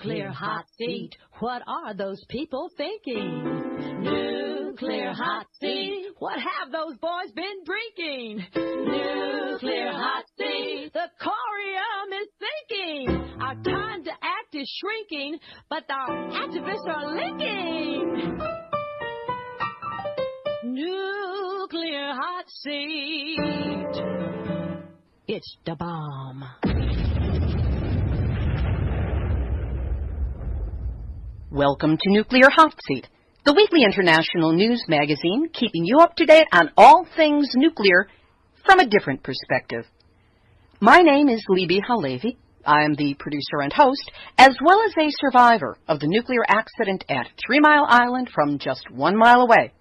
Nuclear hot seat. What are those people thinking? Nuclear hot seat. What have those boys been drinking? Nuclear hot seat. The corium is sinking. Our time to act is shrinking, but our activists are linking. Nuclear hot seat. It's the bomb. Welcome to Nuclear Hotseat, the weekly international news magazine keeping you up to date on all things nuclear from a different perspective. My name is Libbe HaLevy. I am the producer and host, as well as a survivor of the nuclear accident at 3 Mile Island from just 1 mile away.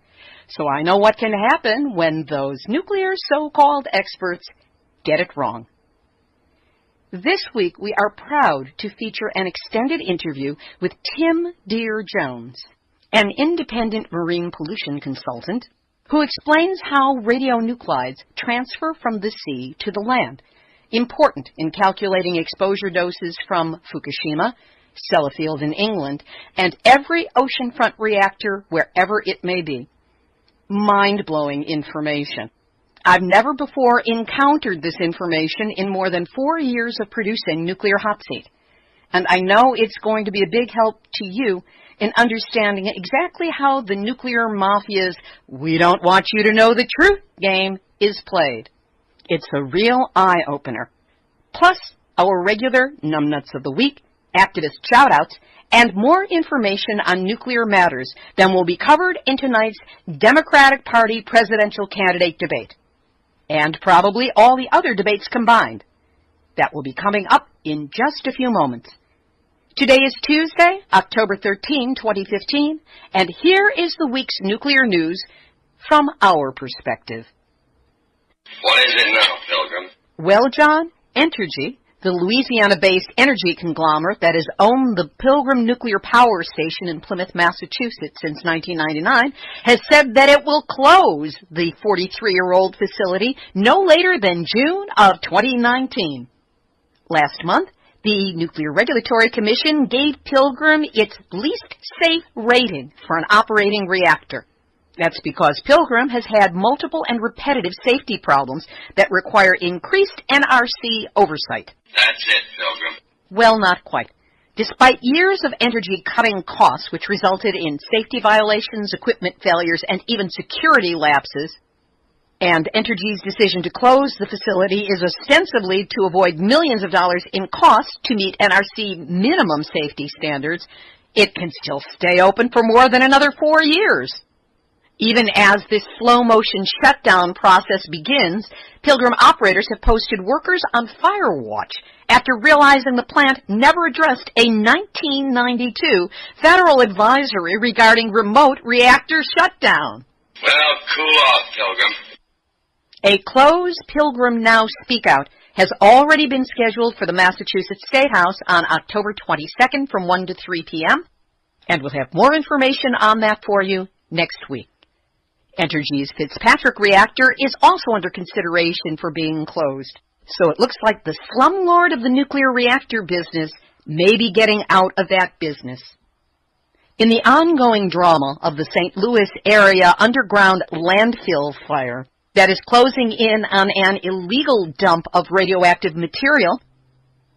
So I know what can happen when those nuclear so-called experts get it wrong. This week, we are proud to feature an extended interview with Tim Deere-Jones, an independent marine pollution consultant who explains how radionuclides transfer from the sea to the land, important in calculating exposure doses from Fukushima, Sellafield in England, and every oceanfront reactor wherever it may be. Mind-blowing information. I've never before encountered this information in more than 4 years of producing Nuclear Hotseat, and I know it's going to be a big help to you in understanding exactly how the nuclear mafia's "we don't want you to know the truth" game is played. It's a real eye-opener. Plus, our regular NUMNUTZ of the Week, activist shout-outs, and more information on nuclear matters than will be covered in tonight's Democratic Party presidential candidate debate. And probably all the other debates combined. That will be coming up in just a few moments. Today is Tuesday, October 13, 2015, and here is the week's nuclear news from our perspective. What is it now, Pilgrim? Well, John, Entergy, the Louisiana-based energy conglomerate that has owned the Pilgrim nuclear power station in Plymouth, Massachusetts since 1999, has said that it will close the 43-year-old facility no later than June of 2019. Last month, the Nuclear Regulatory Commission gave Pilgrim its least safe rating for an operating reactor. That's because Pilgrim has had multiple and repetitive safety problems that require increased NRC oversight. That's it, Pilgrim. Well, not quite. Despite years of Entergy cutting costs, which resulted in safety violations, equipment failures, and even security lapses, and Entergy's decision to close the facility is ostensibly to avoid millions of dollars in costs to meet NRC minimum safety standards, it can still stay open for more than another 4 years. Even as this slow-motion shutdown process begins, Pilgrim operators have posted workers on fire watch after realizing the plant never addressed a 1992 federal advisory regarding remote reactor shutdown. Well, cool off, Pilgrim. A closed Pilgrim Now Speak Out has already been scheduled for the Massachusetts State House on October 22nd from 1 to 3 p.m., and we'll have more information on that for you next week. Entergy's Fitzpatrick reactor is also under consideration for being closed, so it looks like the slumlord of the nuclear reactor business may be getting out of that business. In the ongoing drama of the St. Louis area underground landfill fire that is closing in on an illegal dump of radioactive material,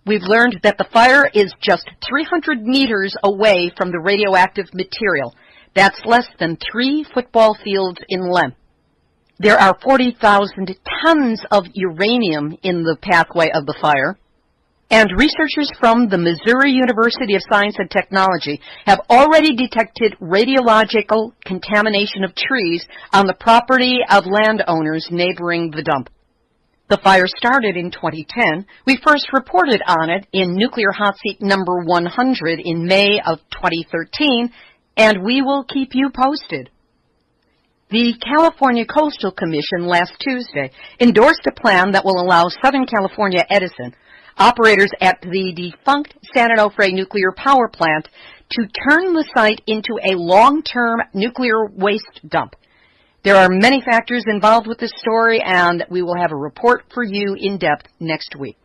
we've learned that the fire is just 300 meters away from the radioactive material. That's less than 3 football fields in length. There are 40,000 tons of uranium in the pathway of the fire, and researchers from the Missouri University of Science and Technology have already detected radiological contamination of trees on the property of landowners neighboring the dump. The fire started in 2010. We first reported on it in Nuclear Hotseat number 100 in May of 2013, and we will keep you posted. The California Coastal Commission last Tuesday endorsed a plan that will allow Southern California Edison, operators at the defunct San Onofre nuclear power plant, to turn the site into a long-term nuclear waste dump. There are many factors involved with this story, and we will have a report for you in depth next week.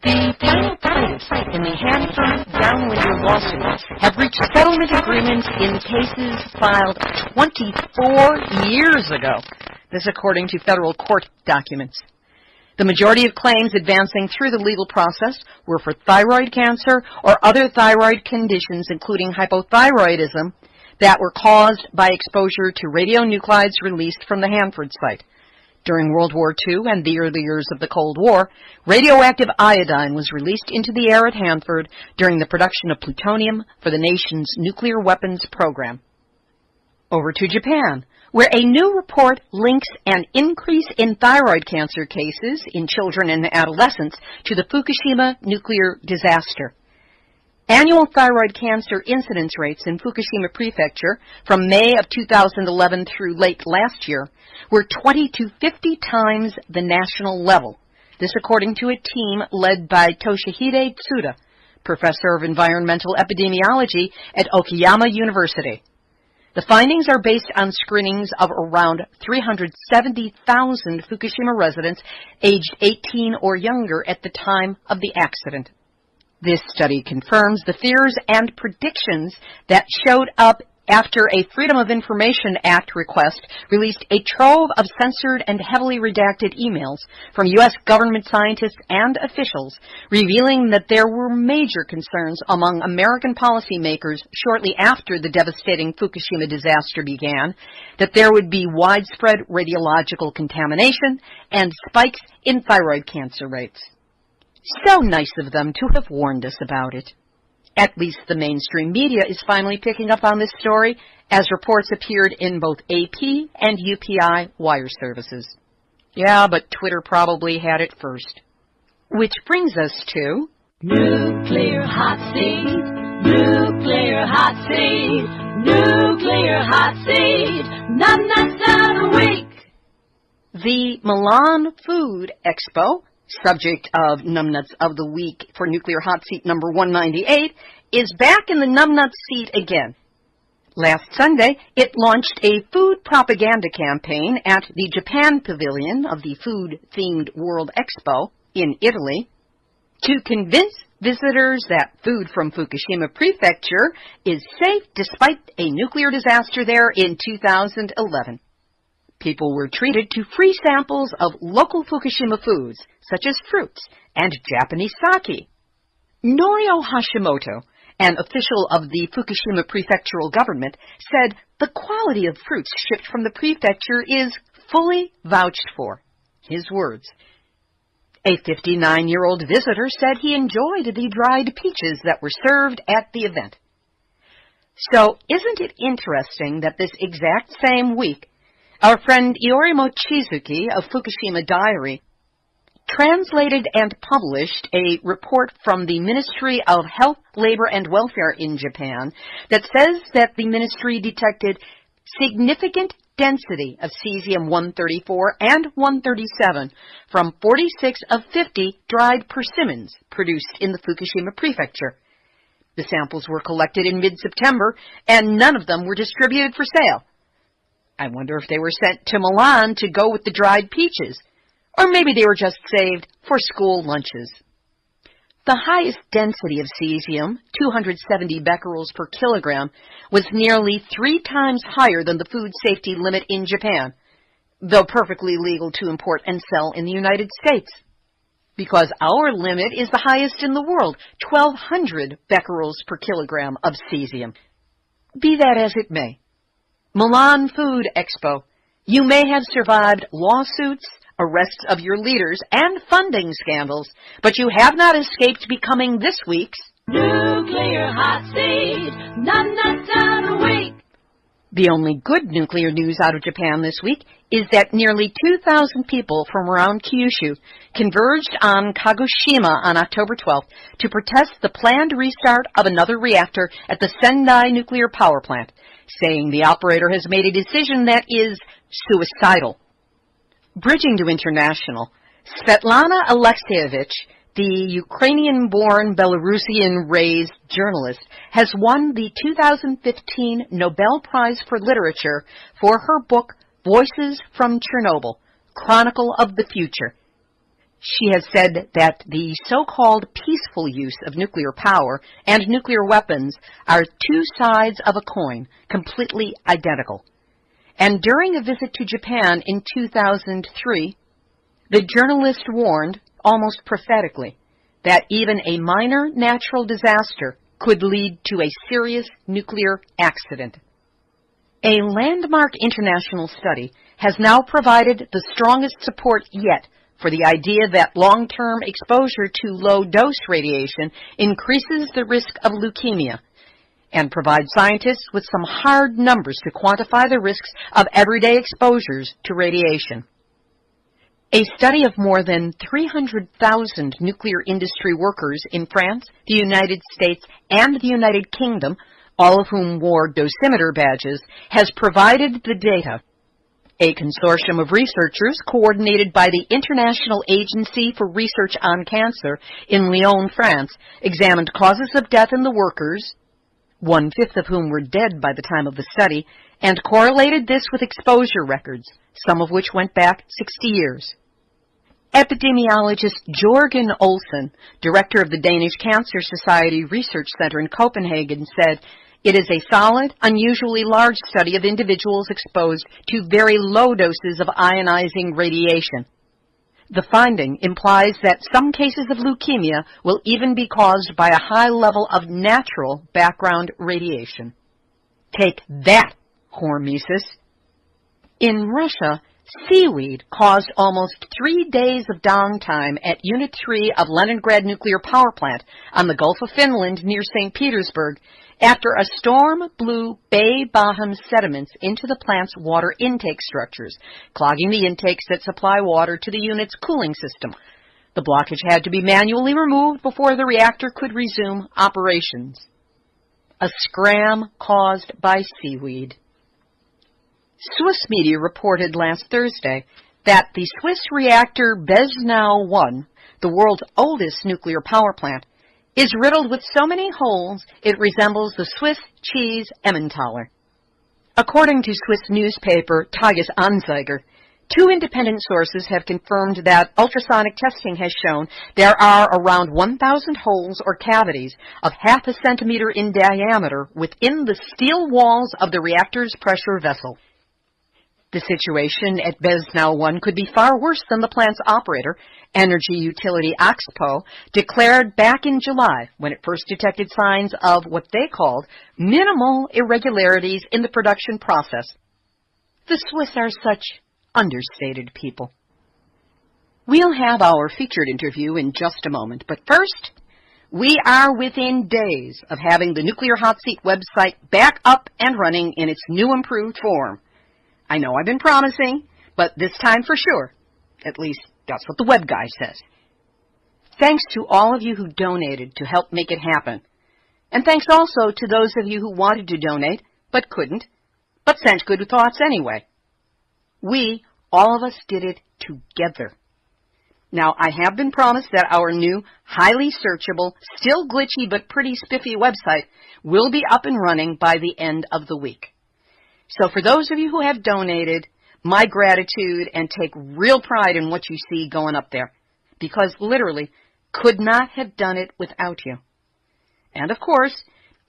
The final plaintiffs in the Hanford-Downwinder lawsuit have reached settlement agreements in cases filed 24 years ago. This according to federal court documents. The majority of claims advancing through the legal process were for thyroid cancer or other thyroid conditions, including hypothyroidism, that were caused by exposure to radionuclides released from the Hanford site. During World War II and the early years of the Cold War, radioactive iodine was released into the air at Hanford during the production of plutonium for the nation's nuclear weapons program. Over to Japan, where a new report links an increase in thyroid cancer cases in children and adolescents to the Fukushima nuclear disaster. Annual thyroid cancer incidence rates in Fukushima prefecture from May of 2011 through late last year were 20 to 50 times the national level. This according to a team led by Toshihide Tsuda, professor of environmental epidemiology at Okayama University. The findings are based on screenings of around 370,000 Fukushima residents aged 18 or younger at the time of the accident. This study confirms the fears and predictions that showed up after a Freedom of Information Act request released a trove of censored and heavily redacted emails from U.S. government scientists and officials revealing that there were major concerns among American policymakers shortly after the devastating Fukushima disaster began that there would be widespread radiological contamination and spikes in thyroid cancer rates. So nice of them to have warned us about it. At least the mainstream media is finally picking up on this story, as reports appeared in both AP and UPI wire services. Yeah, but Twitter probably had it first. Which brings us to... Nuclear hot seat, nuclear hot seat, nuclear hot seat, NUMNUTZ of the week. The Milan Food Expo, subject of NUMNUTZ of the Week for Nuclear Hot Seat number 198, is back in the NUMNUTZ seat again. Last Sunday, it launched a food propaganda campaign at the Japan Pavilion of the food-themed World Expo in Italy to convince visitors that food from Fukushima Prefecture is safe despite a nuclear disaster there in 2011. People were treated to free samples of local Fukushima foods, such as fruits and Japanese sake. Norio Hashimoto, an official of the Fukushima prefectural government, said the quality of fruits shipped from the prefecture is fully vouched for. His words. A 59-year-old visitor said he enjoyed the dried peaches that were served at the event. So, isn't it interesting that this exact same week, our friend Iori Mochizuki of Fukushima Diary translated and published a report from the Ministry of Health, Labor, and Welfare in Japan that says that the ministry detected significant density of cesium-134 and 137 from 46 of 50 dried persimmons produced in the Fukushima prefecture. The samples were collected in mid-September, and none of them were distributed for sale. I wonder if they were sent to Milan to go with the dried peaches, or maybe they were just saved for school lunches. The highest density of cesium, 270 becquerels per kilogram, was nearly 3 times higher than the food safety limit in Japan, though perfectly legal to import and sell in the United States. Because our limit is the highest in the world, 1,200 becquerels per kilogram of cesium. Be that as it may. Milan Food Expo. You may have survived lawsuits, arrests of your leaders, and funding scandals, but you have not escaped becoming this week's Nuclear Hot Seat, NUMNUTZ of the Week. The only good nuclear news out of Japan this week is that nearly 2,000 people from around Kyushu converged on Kagoshima on October 12th to protest the planned restart of another reactor at the Sendai nuclear power plant, saying the operator has made a decision that is suicidal. Bridging to international, Svetlana Alexievich, the Ukrainian-born, Belarusian-raised journalist, has won the 2015 Nobel Prize for Literature for her book, Voices from Chernobyl, Chronicle of the Future. She has said that the so-called peaceful use of nuclear power and nuclear weapons are two sides of a coin, completely identical. And during a visit to Japan in 2003, the journalist warned, almost prophetically, that even a minor natural disaster could lead to a serious nuclear accident. A landmark international study has now provided the strongest support yet for the idea that long-term exposure to low-dose radiation increases the risk of leukemia, and provides scientists with some hard numbers to quantify the risks of everyday exposures to radiation. A study of more than 300,000 nuclear industry workers in France, the United States, and the United Kingdom, all of whom wore dosimeter badges, has provided the data. A consortium of researchers coordinated by the International Agency for Research on Cancer in Lyon, France, examined causes of death in the workers, 1/5 of whom were dead by the time of the study, and correlated this with exposure records, some of which went back 60 years. Epidemiologist Jorgen Olsen, director of the Danish Cancer Society Research Center in Copenhagen, said, "It is a solid, unusually large study of individuals exposed to very low doses of ionizing radiation. The finding implies that some cases of leukemia will even be caused by a high level of natural background radiation." Take that, hormesis. In Russia, seaweed caused almost 3 days of downtime at Unit 3 of Leningrad Nuclear Power Plant on the Gulf of Finland near St. Petersburg after a storm blew Bay Baham sediments into the plant's water intake structures, clogging the intakes that supply water to the unit's cooling system. The blockage had to be manually removed before the reactor could resume operations. A scram caused by seaweed. Swiss media reported last Thursday that the Swiss reactor Besnau 1, the world's oldest nuclear power plant, is riddled with so many holes it resembles the Swiss cheese Emmentaler. According to Swiss newspaper Tages Anzeiger, 2 independent sources have confirmed that ultrasonic testing has shown there are around 1,000 holes or cavities of 0.5 centimeter in diameter within the steel walls of the reactor's pressure vessel. The situation at Besnau 1 could be far worse than the plant's operator, Energy Utility Expo, declared back in July when it first detected signs of what they called minimal irregularities in the production process. The Swiss are such understated people. We'll have our featured interview in just a moment, but first, we are within days of having the Nuclear Hotseat website back up and running in its new improved form. I know I've been promising, but this time for sure. At least, that's what the web guy says. Thanks to all of you who donated to help make it happen. And thanks also to those of you who wanted to donate, but couldn't, but sent good thoughts anyway. We, all of us, did it together. Now, I have been promised that our new, highly searchable, still glitchy but pretty spiffy website will be up and running by the end of the week. So for those of you who have donated, my gratitude, and take real pride in what you see going up there, because literally could not have done it without you. And of course,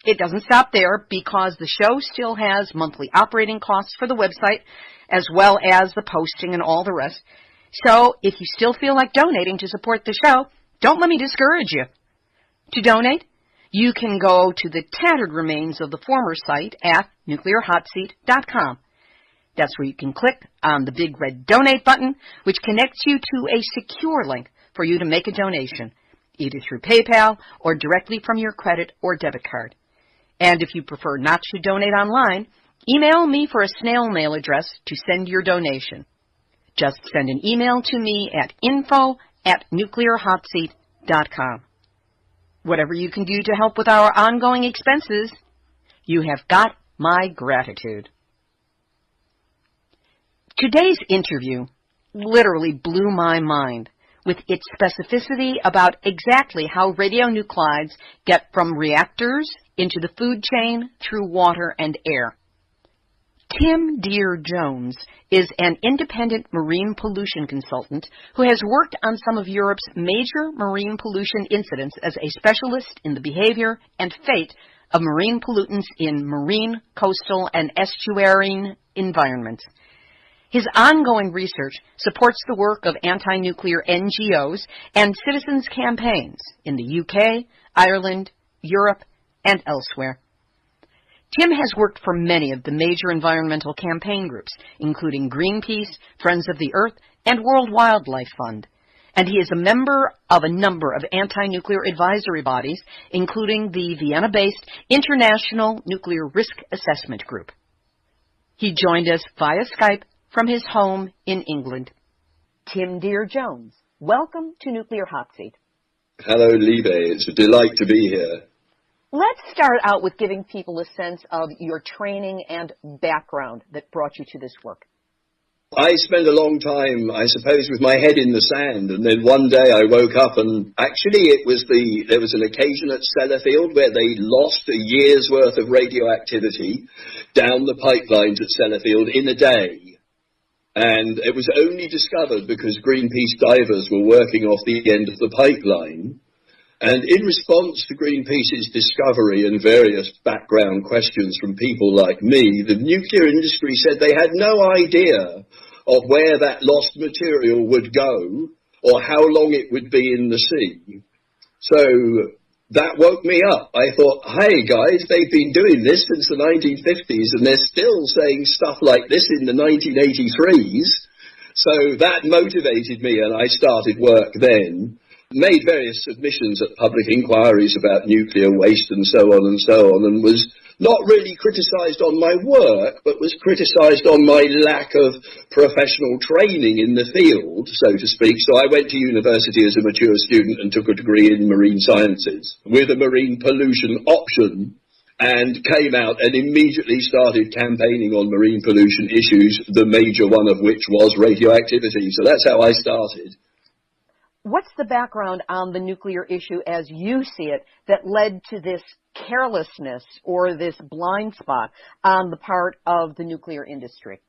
it doesn't stop there, because the show still has monthly operating costs for the website, as well as the posting and all the rest. So if you still feel like donating to support the show, don't let me discourage you. To donate, you can go to the tattered remains of the former site at nuclearhotseat.com. That's where you can click on the big red donate button, which connects you to a secure link for you to make a donation, either through PayPal or directly from your credit or debit card. And if you prefer not to donate online, email me for a snail mail address to send your donation. Just send an email to me at info@nuclearhotseat.com. Whatever you can do to help with our ongoing expenses, you have got my gratitude. Today's interview literally blew my mind with its specificity about exactly how radionuclides get from reactors into the food chain through water and air. Tim Deere-Jones is an independent marine pollution consultant who has worked on some of Europe's major marine pollution incidents as a specialist in the behavior and fate of marine pollutants in marine, coastal, and estuarine environments. His ongoing research supports the work of anti-nuclear NGOs and citizens' campaigns in the UK, Ireland, Europe, and elsewhere. Tim has worked for many of the major environmental campaign groups, including Greenpeace, Friends of the Earth, and World Wildlife Fund, and he is a member of a number of anti-nuclear advisory bodies, including the Vienna-based International Nuclear Risk Assessment Group. He joined us via Skype from his home in England. Tim Deere-Jones, welcome to Nuclear Hotseat. Hello, Libbe. It's a delight to be here. Let's start out with giving people a sense of your training and background that brought you to this work. I spent a long time, I suppose, with my head in the sand, and then one day I woke up and actually there was an occasion at Sellafield where they lost a year's worth of radioactivity down the pipelines at Sellafield in a day. And it was only discovered because Greenpeace divers were working off the end of the pipeline. And in response to Greenpeace's discovery and various background questions from people like me, the nuclear industry said they had no idea of where that lost material would go or how long it would be in the sea. So that woke me up. I thought, hey guys, they've been doing this since the 1950s and they're still saying stuff like this in the 1983s. So that motivated me and I started work then. Made various submissions at public inquiries about nuclear waste and so on, and was not really criticised on my work, but was criticised on my lack of professional training in the field, so to speak. So I went to university as a mature student and took a degree in marine sciences with a marine pollution option, and came out and immediately started campaigning on marine pollution issues, the major one of which was radioactivity. So that's how I started. What's the background on the nuclear issue as you see it that led to this carelessness or this blind spot on the part of the nuclear industry?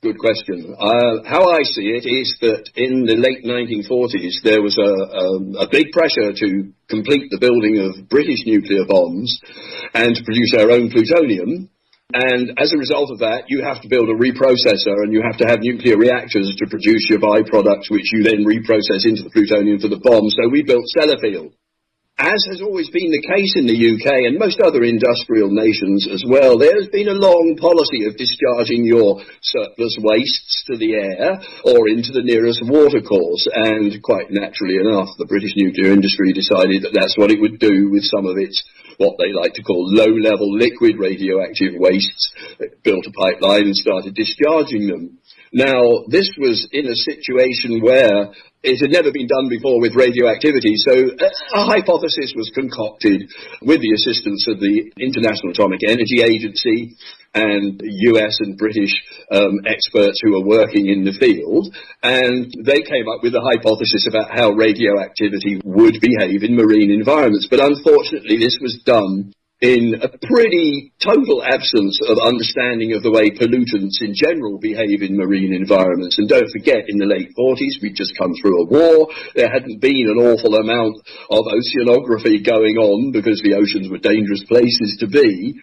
Good question. How I see it is that in the late 1940s there was a big pressure to complete the building of British nuclear bombs and to produce our own plutonium. And as a result of that, you have to build a reprocessor and you have to have nuclear reactors to produce your byproducts, which you then reprocess into the plutonium for the bomb. So we built Sellafield. As has always been the case in the UK and most other industrial nations as well, there has been a long policy of discharging your surplus wastes to the air or into the nearest watercourse. And quite naturally enough, the British nuclear industry decided that that's what it would do with some of its what they like to call low-level liquid radioactive wastes. It built a pipeline and started discharging them. Now, this was in a situation where it had never been done before with radioactivity, so a hypothesis was concocted with the assistance of the International Atomic Energy Agency and US and British experts who are working in the field, and they came up with a hypothesis about how radioactivity would behave in marine environments. But unfortunately, this was done in a pretty total absence of understanding of the way pollutants in general behave in marine environments. And don't forget, in the late 40s, we'd just come through a war. There hadn't been an awful amount of oceanography going on because the oceans were dangerous places to be.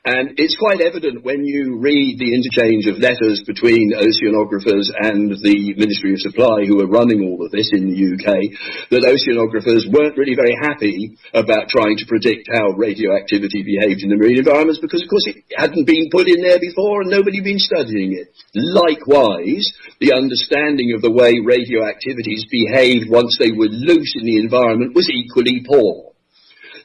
And it's quite evident when you read the interchange of letters between oceanographers and the Ministry of Supply, who are running all of this in the UK, that oceanographers weren't really very happy about trying to predict how radioactivity behaved in the marine environments because, of course, it hadn't been put in there before and nobody had been studying it. Likewise, the understanding of the way radioactivities behaved once they were loose in the environment was equally poor.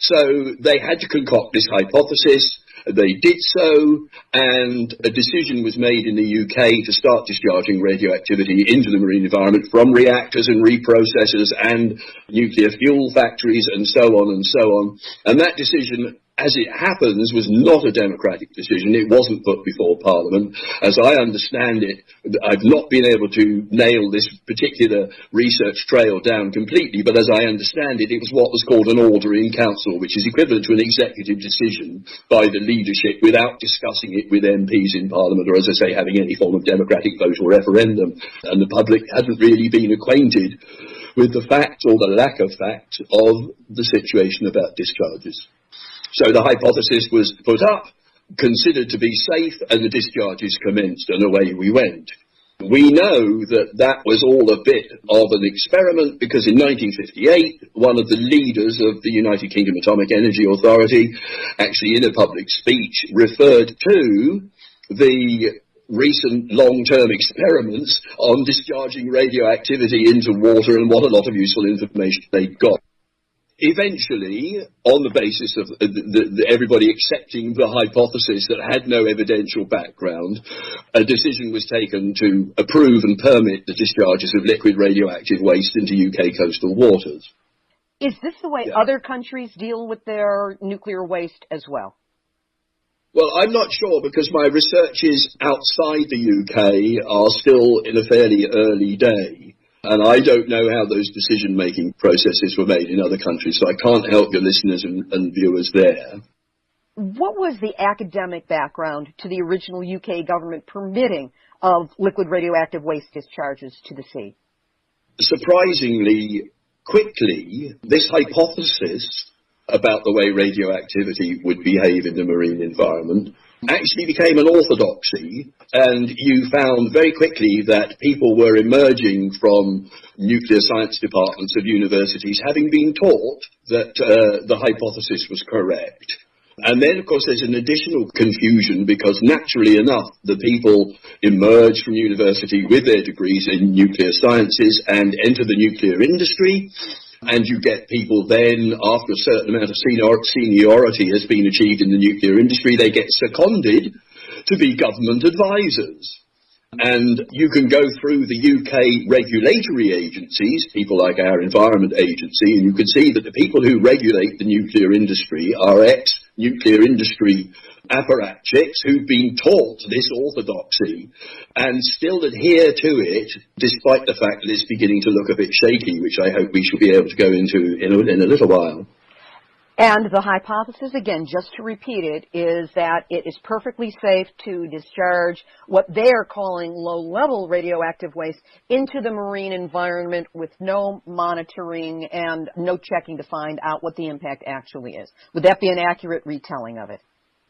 So they had to concoct this hypothesis. They did so, and a decision was made in the UK to start discharging radioactivity into the marine environment from reactors and reprocessors and nuclear fuel factories and so on and so on. And that decision as it happens, was not a democratic decision. It wasn't put before Parliament. As I understand it, I've not been able to nail this particular research trail down completely, but as I understand it, it was what was called an order in council, which is equivalent to an executive decision by the leadership without discussing it with MPs in Parliament, or as I say, having any form of democratic vote or referendum. And the public hadn't really been acquainted with the fact, or the lack of fact, of the situation about discharges. So the hypothesis was put up, considered to be safe, and the discharges commenced, and away we went. We know that that was all a bit of an experiment, because in 1958, one of the leaders of the United Kingdom Atomic Energy Authority, actually in a public speech, referred to the recent long-term experiments on discharging radioactivity into water and what a lot of useful information they got. Eventually, on the basis of everybody accepting the hypothesis that had no evidential background, a decision was taken to approve and permit the discharges of liquid radioactive waste into UK coastal waters. Is this the way other countries deal with their nuclear waste as well? Well, I'm not sure, because my researches outside the UK are still in a fairly early day. And I don't know how those decision-making processes were made in other countries, so I can't help your listeners and viewers there. What was the academic background to the original UK government permitting of liquid radioactive waste discharges to the sea? Surprisingly quickly, this hypothesis about the way radioactivity would behave in the marine environment actually became an orthodoxy, and you found very quickly that people were emerging from nuclear science departments of universities having been taught that the hypothesis was correct. And then, of course, there's an additional confusion, because naturally enough, the people emerge from university with their degrees in nuclear sciences and enter the nuclear industry. And you get people then, after a certain amount of seniority has been achieved in the nuclear industry, they get seconded to be government advisors. And you can go through the UK regulatory agencies, people like our Environment Agency, and you can see that the people who regulate the nuclear industry are ex-nuclear industry apparatchiks who've been taught this orthodoxy and still adhere to it, despite the fact that it's beginning to look a bit shaky, which I hope we shall be able to go into in a little while. And the hypothesis, again, just to repeat it, is that it is perfectly safe to discharge what they're calling low-level radioactive waste into the marine environment with no monitoring and no checking to find out what the impact actually is. Would that be an accurate retelling of it?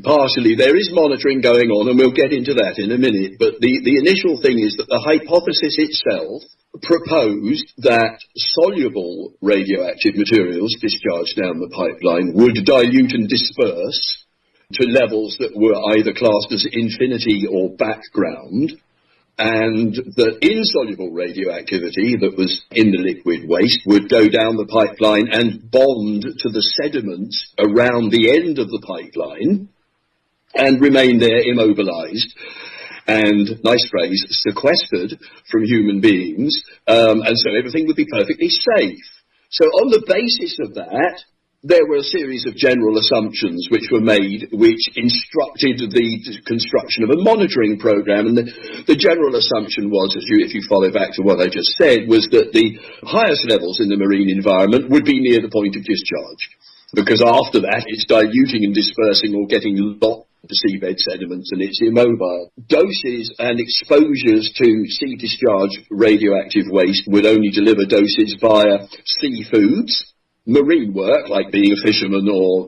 Partially. There is monitoring going on, and we'll get into that in a minute, but the initial thing is that the hypothesis itself proposed that soluble radioactive materials discharged down the pipeline would dilute and disperse to levels that were either classed as infinity or background, and that insoluble radioactivity that was in the liquid waste would go down the pipeline and bond to the sediments around the end of the pipeline and remain there immobilized and, nice phrase, sequestered from human beings, and so everything would be perfectly safe. So on the basis of that, there were a series of general assumptions which were made, which instructed the construction of a monitoring program. And the general assumption was, if you follow back to what I just said, was that the highest levels in the marine environment would be near the point of discharge, because after that it's diluting and dispersing or getting locked to seabed sediments, and it's immobile. Doses and exposures to sea discharge radioactive waste would only deliver doses via seafoods, marine work, like being a fisherman or,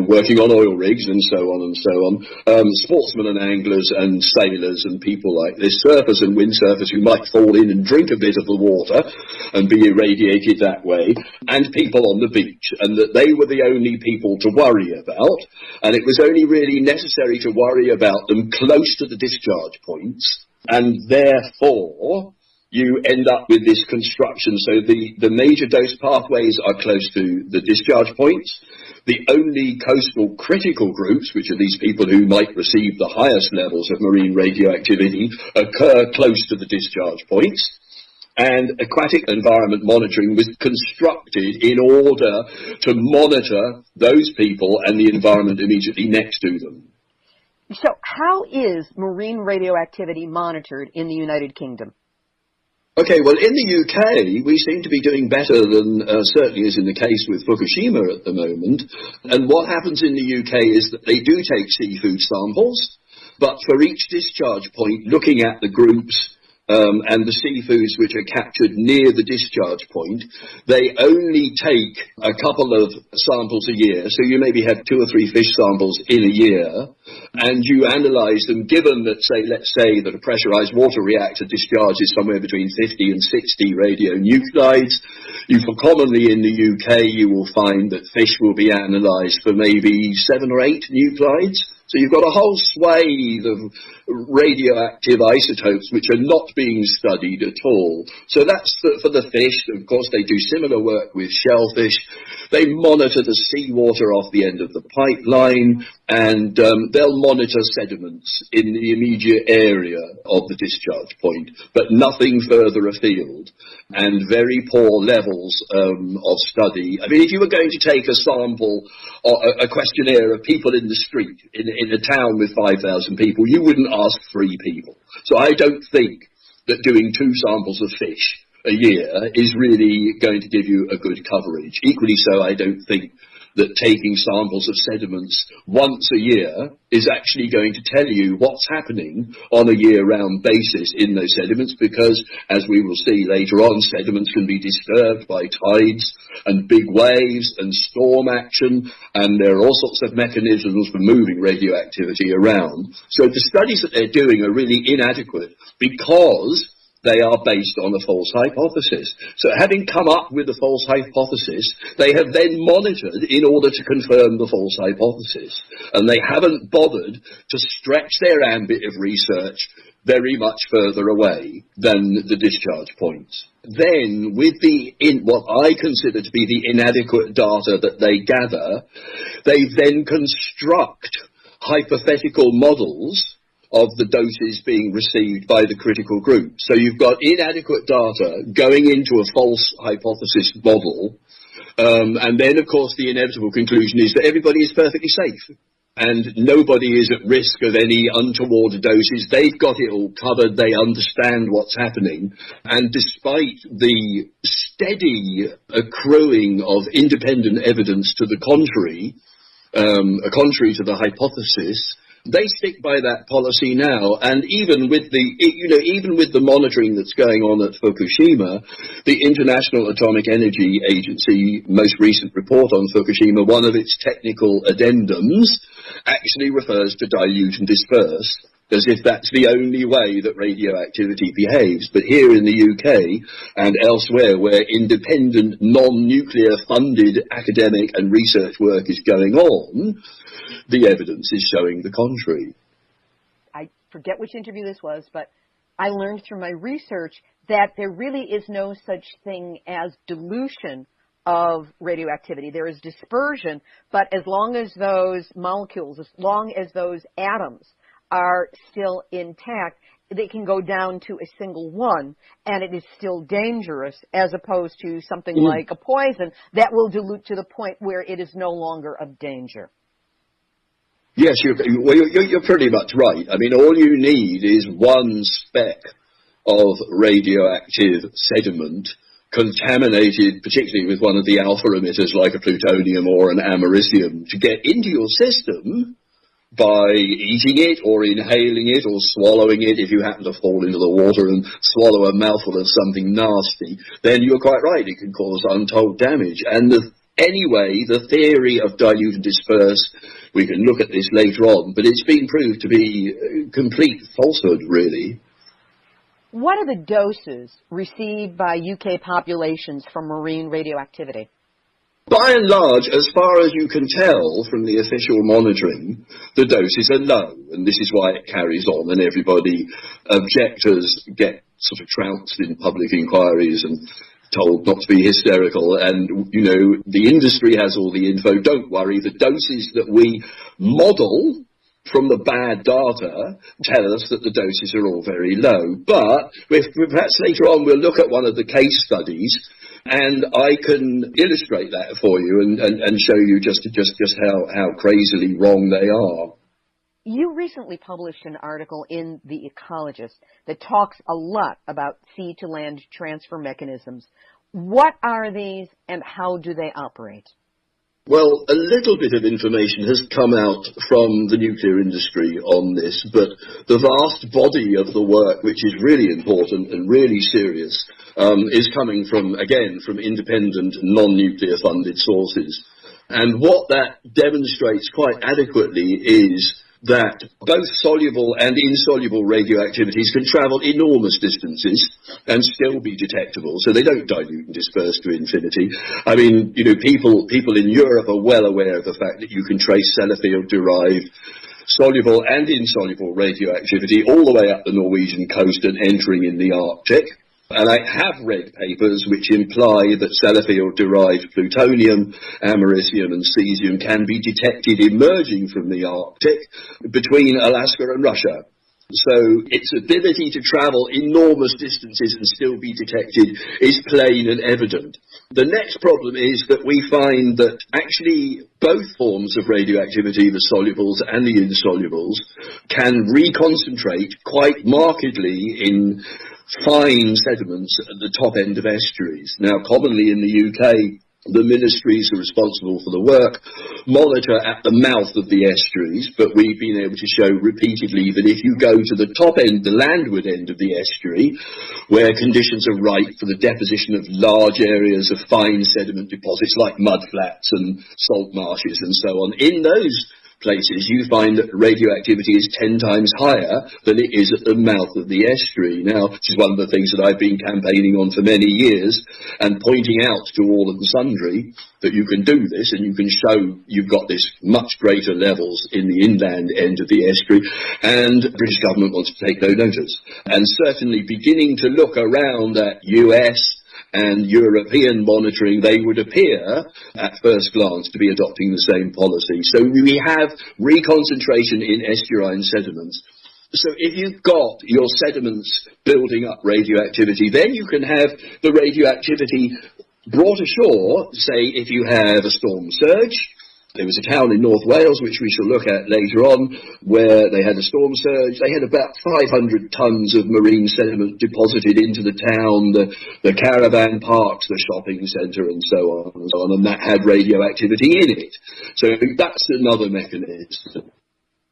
working on oil rigs and so on and so on, sportsmen and anglers and sailors and people like this, surfers and windsurfers who might fall in and drink a bit of the water and be irradiated that way, and people on the beach, and that they were the only people to worry about, and it was only really necessary to worry about them close to the discharge points, and therefore you end up with this construction. So the major dose pathways are close to the discharge points. The only coastal critical groups, which are these people who might receive the highest levels of marine radioactivity, occur close to the discharge points. And aquatic environment monitoring was constructed in order to monitor those people and the environment immediately next to them. So how is marine radioactivity monitored in the United Kingdom? Okay, well, in the UK, we seem to be doing better than certainly is in the case with Fukushima at the moment. And what happens in the UK is that they do take seafood samples, but for each discharge point, looking at the groups and the seafoods which are captured near the discharge point, they only take a couple of samples a year. So you maybe have 2 or 3 fish samples in a year, and you analyse them given that, let's say that a pressurised water reactor discharges somewhere between 50 and 60 radionuclides. Commonly in the UK, you will find that fish will be analysed for maybe 7 or 8 nuclides. So you've got a whole swathe of radioactive isotopes which are not being studied at all. So that's for the fish. Of course, they do similar work with shellfish. They monitor the seawater off the end of the pipeline, and they'll monitor sediments in the immediate area of the discharge point, but nothing further afield, and very poor levels of study. I mean, if you were going to take a sample, a questionnaire of people in the street, in a town with 5,000 people, you wouldn't ask 3 people. So I don't think that doing 2 samples of fish a year is really going to give you a good coverage. Equally so, I don't think that taking samples of sediments once a year is actually going to tell you what's happening on a year-round basis in those sediments, because, as we will see later on, sediments can be disturbed by tides and big waves and storm action, and there are all sorts of mechanisms for moving radioactivity around. So the studies that they're doing are really inadequate because they are based on a false hypothesis. So having come up with a false hypothesis, they have then monitored in order to confirm the false hypothesis. And they haven't bothered to stretch their ambit of research very much further away than the discharge points. Then, with what I consider to be the inadequate data that they gather, they then construct hypothetical models of the doses being received by the critical group. So you've got inadequate data going into a false hypothesis model, and then, of course, the inevitable conclusion is that everybody is perfectly safe and nobody is at risk of any untoward doses. They've got it all covered. They understand what's happening. And despite the steady accruing of independent evidence to the contrary, contrary to the hypothesis, they stick by that policy now, and even with the monitoring that's going on at Fukushima, the International Atomic Energy Agency most recent report on Fukushima, one of its technical addendums, actually refers to dilute and disperse, as if that's the only way that radioactivity behaves. But here in the UK and elsewhere, where independent, non-nuclear funded academic and research work is going on, the evidence is showing the contrary. I forget which interview this was, but I learned through my research that there really is no such thing as dilution of radioactivity. There is dispersion, but as long as those molecules, as long as those atoms are still intact, they can go down to a single one, and it is still dangerous, as opposed to something like a poison that will dilute to the point where it is no longer of danger. Yes, you're pretty much right. I mean, all you need is one speck of radioactive sediment contaminated, particularly with one of the alpha emitters like a plutonium or an americium, to get into your system by eating it or inhaling it or swallowing it. If you happen to fall into the water and swallow a mouthful of something nasty, then you're quite right, it can cause untold damage. And anyway, the theory of dilute and disperse, we can look at this later on, but it's been proved to be complete falsehood, really. What are the doses received by UK populations from marine radioactivity? By and large, as far as you can tell from the official monitoring, the doses are low, and this is why it carries on, and everybody, objectors, get sort of trounced in public inquiries and told not to be hysterical, and, the industry has all the info. Don't worry, the doses that we model from the bad data tell us that the doses are all very low. But perhaps later on we'll look at one of the case studies, and I can illustrate that for you and show you just how crazily wrong they are. You recently published an article in The Ecologist that talks a lot about sea-to-land transfer mechanisms. What are these and how do they operate? Well, a little bit of information has come out from the nuclear industry on this, but the vast body of the work, which is really important and really serious, is coming from independent, non-nuclear funded sources. And what that demonstrates quite adequately is that both soluble and insoluble radioactivities can travel enormous distances and still be detectable, so they don't dilute and disperse to infinity. I mean, people in Europe are well aware of the fact that you can trace Sellafield-derived soluble and insoluble radioactivity all the way up the Norwegian coast and entering in the Arctic. And I have read papers which imply that Sellafield-derived plutonium, americium and cesium can be detected emerging from the Arctic between Alaska and Russia. So its ability to travel enormous distances and still be detected is plain and evident. The next problem is that we find that actually both forms of radioactivity, the solubles and the insolubles, can reconcentrate quite markedly in fine sediments at the top end of estuaries. Now, commonly in the UK, the ministries who are responsible for the work monitor at the mouth of the estuaries, but we've been able to show repeatedly that if you go to the top end, the landward end of the estuary, where conditions are right for the deposition of large areas of fine sediment deposits like mudflats and salt marshes and so on, in those places you find that radioactivity is 10 times higher than it is at the mouth of the estuary. Now, this is one of the things that I've been campaigning on for many years and pointing out to all and sundry that you can do this and you can show you've got this much greater levels in the inland end of the estuary, and the British government wants to take no notice. And certainly beginning to look around at US and European monitoring, they would appear at first glance to be adopting the same policy. So we have reconcentration in estuarine sediments. So if you've got your sediments building up radioactivity, then you can have the radioactivity brought ashore, say if you have a storm surge. There was a town in North Wales, which we shall look at later on, where they had a storm surge. They had about 500 tons of marine sediment deposited into the town, the caravan parks, the shopping centre and so on, and that had radioactivity in it. So that's another mechanism.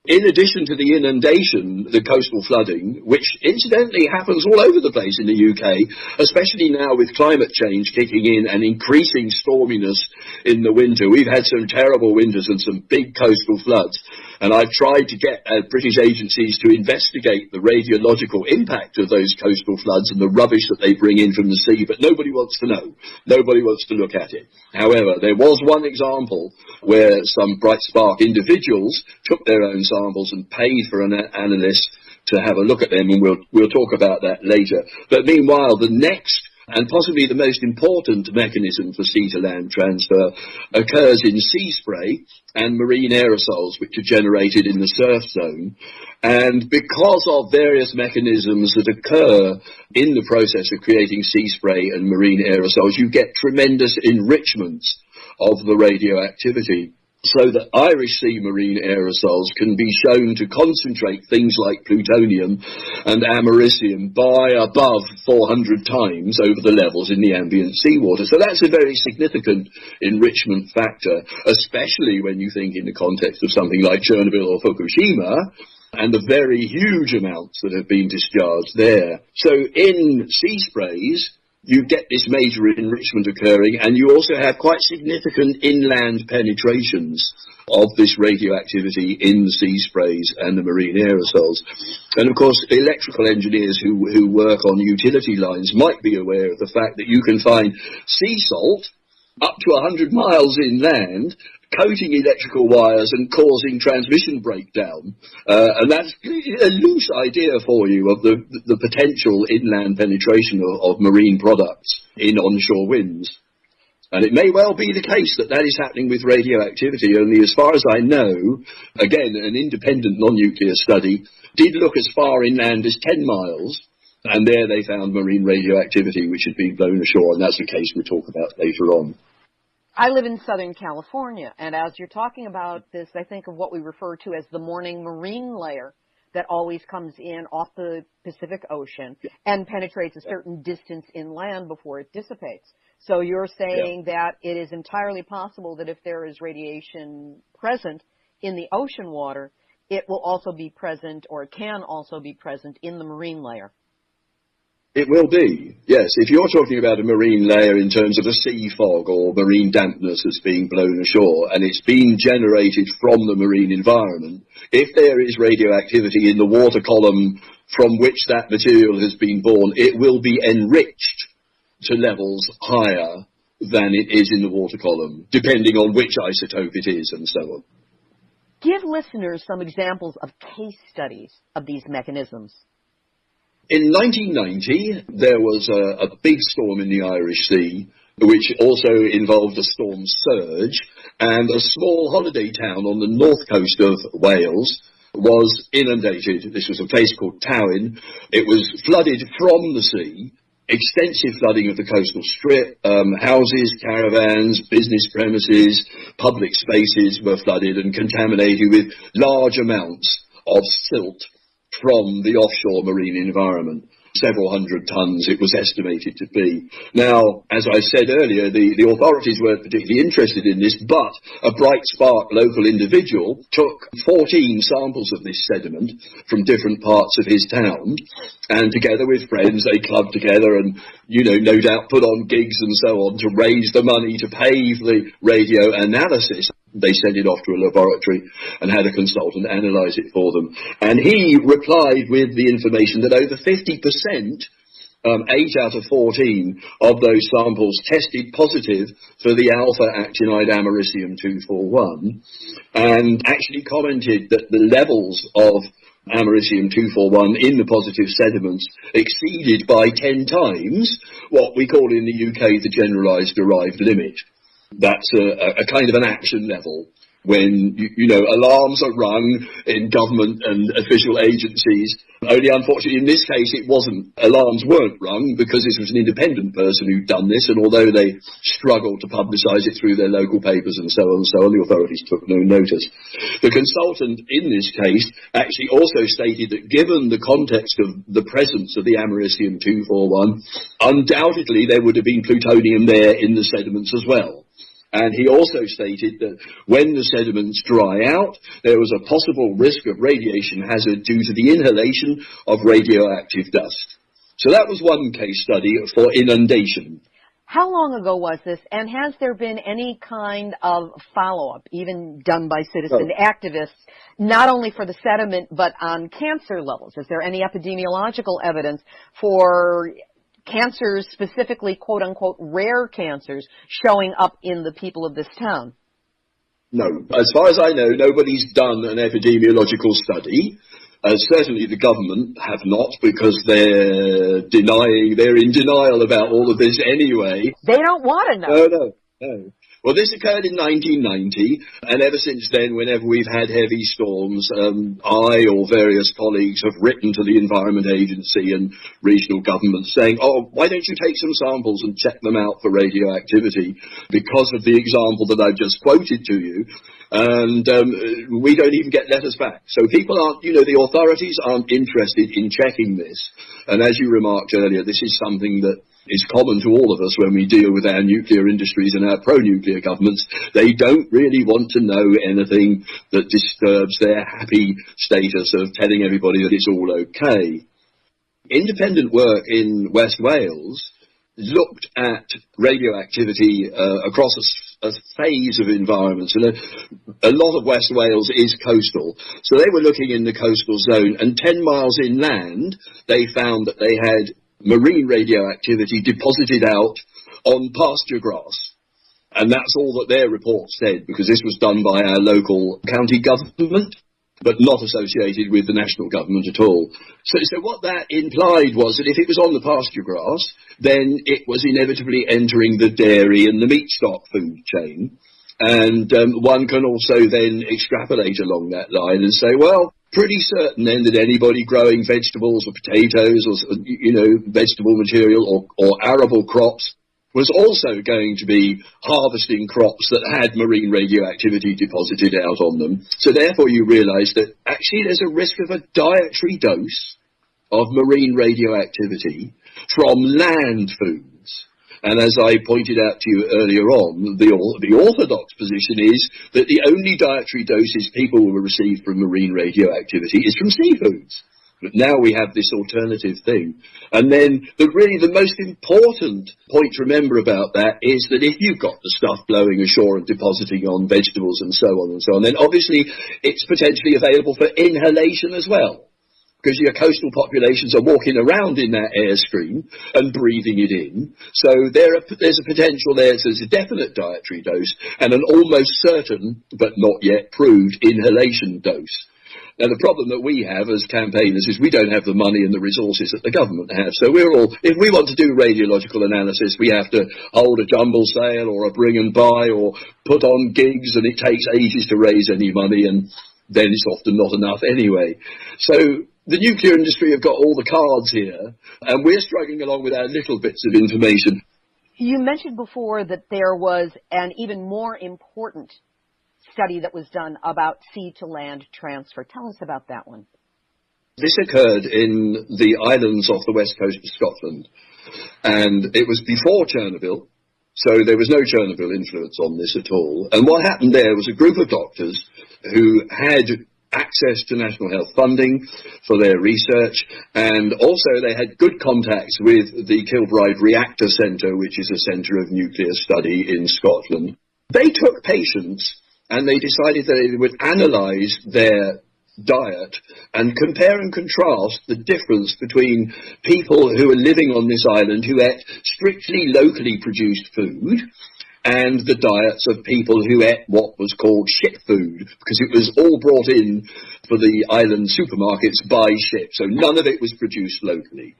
In addition to the inundation, the coastal flooding, which incidentally happens all over the place in the UK, especially now with climate change kicking in and increasing storminess in the winter. We've had some terrible winters and some big coastal floods, and I've tried to get British agencies to investigate the radiological impact of those coastal floods and the rubbish that they bring in from the sea, but nobody wants to know. Nobody wants to look at it. However, there was one example where some bright spark individuals took their own samples and paid for an analyst to have a look at them, and we'll talk about that later. But meanwhile, the next and possibly the most important mechanism for sea-to-land transfer occurs in sea spray and marine aerosols, which are generated in the surf zone. And because of various mechanisms that occur in the process of creating sea spray and marine aerosols, you get tremendous enrichments of the radioactivity, so that Irish sea marine aerosols can be shown to concentrate things like plutonium and americium by above 400 times over the levels in the ambient seawater. So that's a very significant enrichment factor, especially when you think in the context of something like Chernobyl or Fukushima, and the very huge amounts that have been discharged there. So in sea sprays, you get this major enrichment occurring, and you also have quite significant inland penetrations of this radioactivity in the sea sprays and the marine aerosols. And of course, electrical engineers who work on utility lines might be aware of the fact that you can find sea salt up to 100 miles inland coating electrical wires and causing transmission breakdown. And that's a loose idea for you of the potential inland penetration of marine products in onshore winds. And it may well be the case that that is happening with radioactivity, only as far as I know, again, an independent non-nuclear study did look as far inland as 10 miles, and there they found marine radioactivity which had been blown ashore, and that's the case we'll talk about later on. I live in Southern California, and as you're talking about this, I think of what we refer to as the morning marine layer that always comes in off the Pacific Ocean and penetrates a certain distance inland before it dissipates. So you're saying that it is entirely possible that if there is radiation present in the ocean water, it will also be present, or it can also be present, in the marine layer. It will be, yes. If you're talking about a marine layer in terms of a sea fog or marine dampness that's being blown ashore, and it's being generated from the marine environment, if there is radioactivity in the water column from which that material has been born, it will be enriched to levels higher than it is in the water column, depending on which isotope it is and so on. Give listeners some examples of case studies of these mechanisms. In 1990, there was a big storm in the Irish Sea, which also involved a storm surge, and a small holiday town on the north coast of Wales was inundated. This was a place called Towyn. It was flooded from the sea, extensive flooding of the coastal strip. Houses, caravans, business premises, public spaces were flooded and contaminated with large amounts of silt from the offshore marine environment. Several hundred tons it was estimated to be. Now, as I said earlier, the authorities weren't particularly interested in this, but a bright spark local individual took 14 samples of this sediment from different parts of his town, and together with friends they clubbed together and, no doubt put on gigs and so on to raise the money to pay for the radio analysis. They sent it off to a laboratory and had a consultant analyse it for them. And he replied with the information that over 50%, 8 out of 14 of those samples tested positive for the alpha-actinide americium-241, and actually commented that the levels of americium-241 in the positive sediments exceeded by 10 times what we call in the UK the generalised derived limit. That's a kind of an action level when, alarms are rung in government and official agencies. Only unfortunately in this case it wasn't. Alarms weren't rung because this was an independent person who'd done this, and although they struggled to publicise it through their local papers and so on, the authorities took no notice. The consultant in this case actually also stated that given the context of the presence of the americium-241, undoubtedly there would have been plutonium there in the sediments as well. And he also stated that when the sediments dry out, there was a possible risk of radiation hazard due to the inhalation of radioactive dust. So that was one case study for inundation. How long ago was this, and has there been any kind of follow-up, even done by citizen activists, not only for the sediment, but on cancer levels? Is there any epidemiological evidence for cancers, specifically quote-unquote rare cancers, showing up in the people of this town? No. As far as I know, nobody's done an epidemiological study. Certainly the government have not, because they're in denial about all of this anyway. They don't want to know. No. Well, this occurred in 1990, and ever since then, whenever we've had heavy storms, I or various colleagues have written to the Environment Agency and regional governments saying, why don't you take some samples and check them out for radioactivity, because of the example that I've just quoted to you. And we don't even get letters back. So people aren't, the authorities aren't interested in checking this. And as you remarked earlier, this is something that is common to all of us when we deal with our nuclear industries and our pro-nuclear governments. They don't really want to know anything that disturbs their happy status of telling everybody that it's all okay. Independent work in West Wales looked at radioactivity across a phase of environments, and a lot of West Wales is coastal. So they were looking in the coastal zone, and 10 miles inland, they found that they had marine radioactivity deposited out on pasture grass. And that's all that their report said, because this was done by our local county government. but not associated with the national government at all. So what that implied was that if it was on the pasture grass, then it was inevitably entering the dairy and the meat stock food chain. And one can also then extrapolate along that line and say, well, pretty certain then that anybody growing vegetables or potatoes or, vegetable material or arable crops was also going to be harvesting crops that had marine radioactivity deposited out on them. So therefore you realise that actually there's a risk of a dietary dose of marine radioactivity from land foods. And as I pointed out to you earlier on, the orthodox position is that the only dietary doses people will receive from marine radioactivity is from seafoods. But now we have this alternative thing. And then the most important point to remember about that is that if you've got the stuff blowing ashore and depositing on vegetables and so on, then obviously it's potentially available for inhalation as well. Because your coastal populations are walking around in that airstream and breathing it in. So there's a potential there. So there's a definite dietary dose and an almost certain, but not yet proved, inhalation dose. Now, the problem that we have as campaigners is we don't have the money and the resources that the government have. So if we want to do radiological analysis, we have to hold a jumble sale or a bring and buy or put on gigs, and it takes ages to raise any money, and then it's often not enough anyway. So the nuclear industry have got all the cards here, and we're struggling along with our little bits of information. You mentioned before that there was an even more important study that was done about sea-to-land transfer. Tell us about that one. This occurred in the islands off the west coast of Scotland, and it was before Chernobyl, so there was no Chernobyl influence on this at all. And what happened there was a group of doctors who had access to national health funding for their research, and also they had good contacts with the Kilbride Reactor Centre, which is a centre of nuclear study in Scotland. They took patients and they decided that they would analyse their diet and compare and contrast the difference between people who are living on this island who ate strictly locally produced food and the diets of people who ate what was called ship food, because it was all brought in for the island supermarkets by ship, so none of it was produced locally.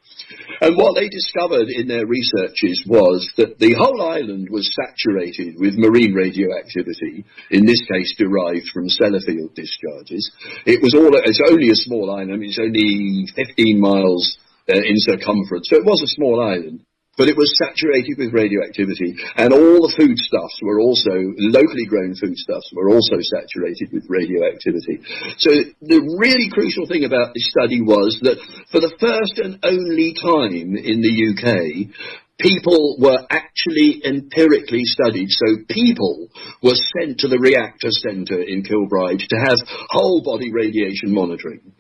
And what they discovered in their researches was that the whole island was saturated with marine radioactivity, in this case derived from Sellafield discharges. It's only a small island, it's only 15 miles in circumference, so it was a small island. But it was saturated with radioactivity, and all the foodstuffs were also, locally grown foodstuffs were also saturated with radioactivity. So the really crucial thing about this study was that for the first and only time in the UK, people were actually empirically studied. So people were sent to the reactor centre in Kilbride to have whole body radiation monitoring.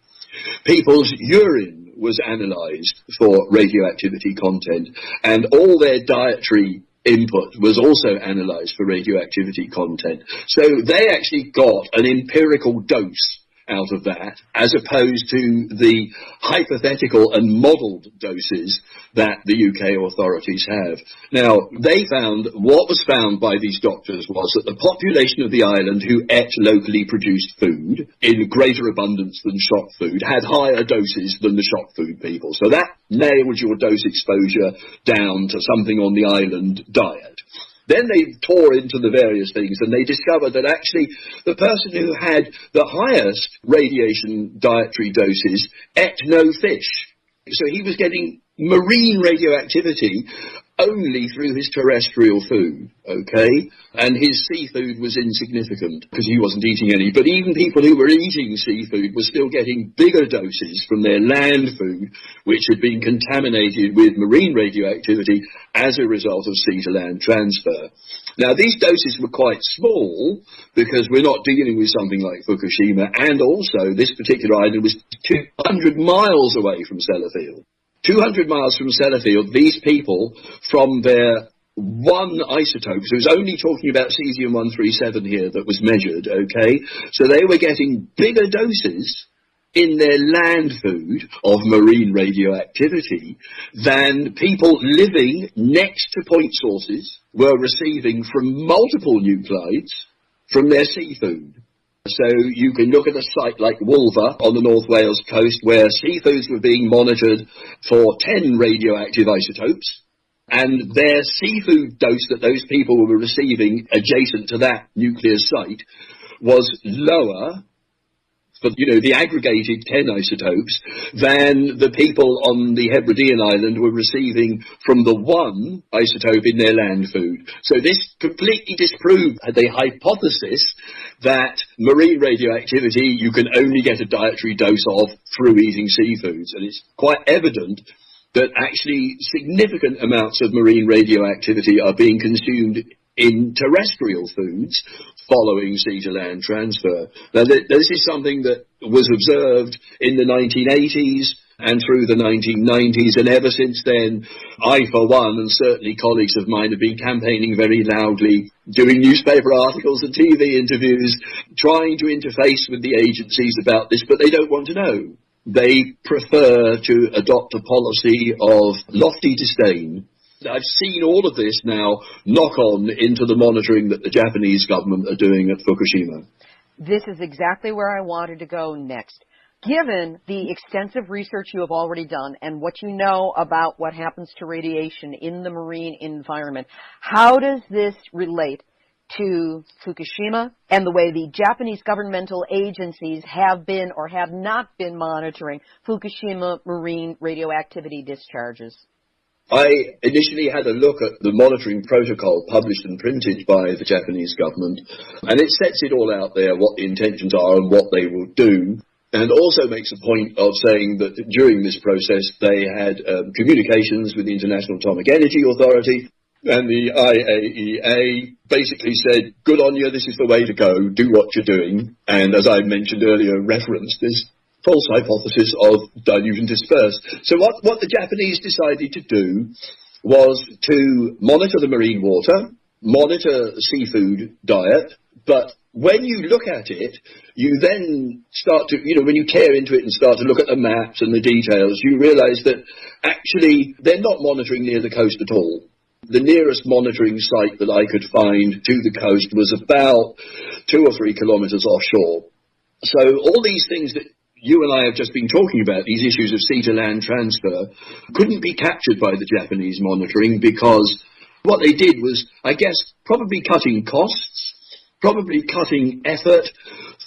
People's urine was analysed for radioactivity content, and all their dietary input was also analysed for radioactivity content. So they actually got an empirical dose out of that, as opposed to the hypothetical and modelled doses that the UK authorities have. Now, what was found by these doctors was that the population of the island who ate locally produced food in greater abundance than shop food had higher doses than the shop food people. So that nailed your dose exposure down to something on the island diet. Then they tore into the various things, and they discovered that actually the person who had the highest radiation dietary doses ate no fish. So he was getting marine radioactivity only through his terrestrial food, okay? And his seafood was insignificant because he wasn't eating any. But even people who were eating seafood were still getting bigger doses from their land food, which had been contaminated with marine radioactivity as a result of sea-to-land transfer. Now, these doses were quite small because we're not dealing with something like Fukushima, and also this particular island was 200 miles away from Sellafield. 200 miles from Sellafield, these people, from their one isotope, so it was only talking about cesium-137 here that was measured, okay? So they were getting bigger doses in their land food of marine radioactivity than people living next to point sources were receiving from multiple nuclides from their seafood. So you can look at a site like Wolver on the North Wales coast where seafoods were being monitored for 10 radioactive isotopes, and their seafood dose that those people were receiving adjacent to that nuclear site was lower, for, the aggregated 10 isotopes, than the people on the Hebridean island were receiving from the one isotope in their land food. So this completely disproved the hypothesis that marine radioactivity you can only get a dietary dose of through eating seafoods. And it's quite evident that actually significant amounts of marine radioactivity are being consumed in terrestrial foods following sea to land transfer. Now, this is something that was observed in the 1980s and through the 1990s, and ever since then, I, for one, and certainly colleagues of mine, have been campaigning very loudly, doing newspaper articles and TV interviews, trying to interface with the agencies about this, but they don't want to know. They prefer to adopt a policy of lofty disdain. I've seen all of this now knock on into the monitoring that the Japanese government are doing at Fukushima. This is exactly where I wanted to go next. Given the extensive research you have already done and what you know about what happens to radiation in the marine environment, how does this relate to Fukushima and the way the Japanese governmental agencies have been or have not been monitoring Fukushima marine radioactivity discharges? I initially had a look at the monitoring protocol published and printed by the Japanese government, and it sets it all out there, what the intentions are and what they will do, and also makes a point of saying that during this process they had communications with the International Atomic Energy Authority, and the IAEA basically said, good on you, this is the way to go, do what you're doing, and as I mentioned earlier, referenced this false hypothesis of dilute and disperse. So what the Japanese decided to do was to monitor the marine water, monitor seafood diet, but when you look at it, you then start to, when you tear into it and start to look at the maps and the details, you realize that actually they're not monitoring near the coast at all. The nearest monitoring site that I could find to the coast was about 2 or 3 kilometers offshore. So all these things that you and I have just been talking about, these issues of sea-to-land transfer, couldn't be captured by the Japanese monitoring because what they did was, I guess, probably cutting costs, probably cutting effort,